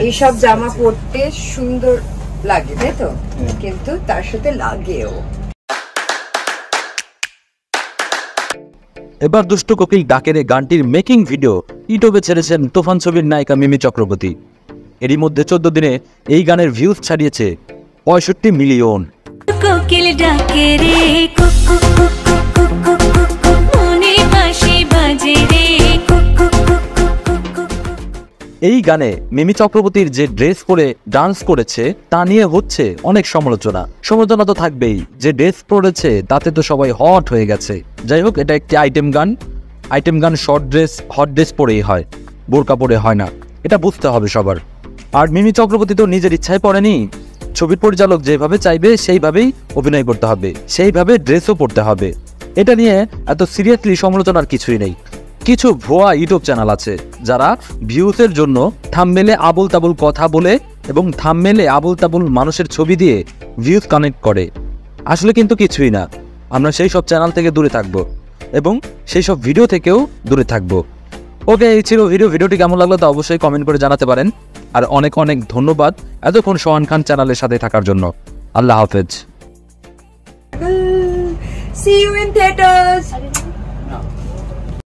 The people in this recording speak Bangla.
এইসব জামা পরতে সুন্দর লাগে, তাই তো? কিন্তু তার সাথে লাগেও। এবার দুষ্টু কোকিল ডাকের গানটির মেকিং ভিডিও ইউটিউবে ছেড়েছেন তুফান ছবির নায়িকা মিমি চক্রবর্তী। এরই মধ্যে 14 দিনে এই গানের ভিউজ ছাড়িয়েছে 65 মিলিয়ন। কোকিল ডাকে রে কুকু কুকু কুকু মনে বাঁশি বাজে রে কুকু কুকু। এই গানে মিমি চক্রবর্তীর যে ড্রেস পরে ডান্স করেছে তা নিয়ে হচ্ছে অনেক সমালোচনা। সমালোচনা তো থাকবেই, যে ড্রেস পরেছে তাতে তো সবাই হট হয়ে গেছে। যাই হোক, এটা একটি আইটেম গান শর্ট ড্রেস হট ড্রেস পরেই হয়, বোরকা পরে হয় না, এটা বুঝতে হবে সবার। আর মিমি চক্রবর্তী তো নিজের ইচ্ছায় পড়েনি, ছবির পরিচালক যেভাবে চাইবে সেইভাবেই অভিনয় করতে হবে, সেইভাবে ড্রেসও পরতে হবে। এটা নিয়ে এত সিরিয়াসলি সমালোচনার কিছুই নেই। কিছু ভুয়া ইউটিউব চ্যানেল আছে যারা ভিউজের জন্য থাম্বনেলে আবল তাবল কথা বলে এবং থাম্বনেলে আবল তাবল মানুষের ছবি দিয়ে ভিউজ কানেক্ট করে। আসলে কিন্তু কিছুই না। আমরা সেই সব চ্যানেল থেকে দূরে থাকবো এবং সেই সব ভিডিও থেকেও দূরে থাকবো। ওকে, এই ছিল ভিডিওটি কেমন লাগলো তা অবশ্যই কমেন্ট করে জানাতে পারেন। আর অনেক অনেক ধন্যবাদ এতক্ষণ সোহান খান চ্যানেলের সাথে থাকার জন্য। আল্লাহ হাফেজ। See you in theaters.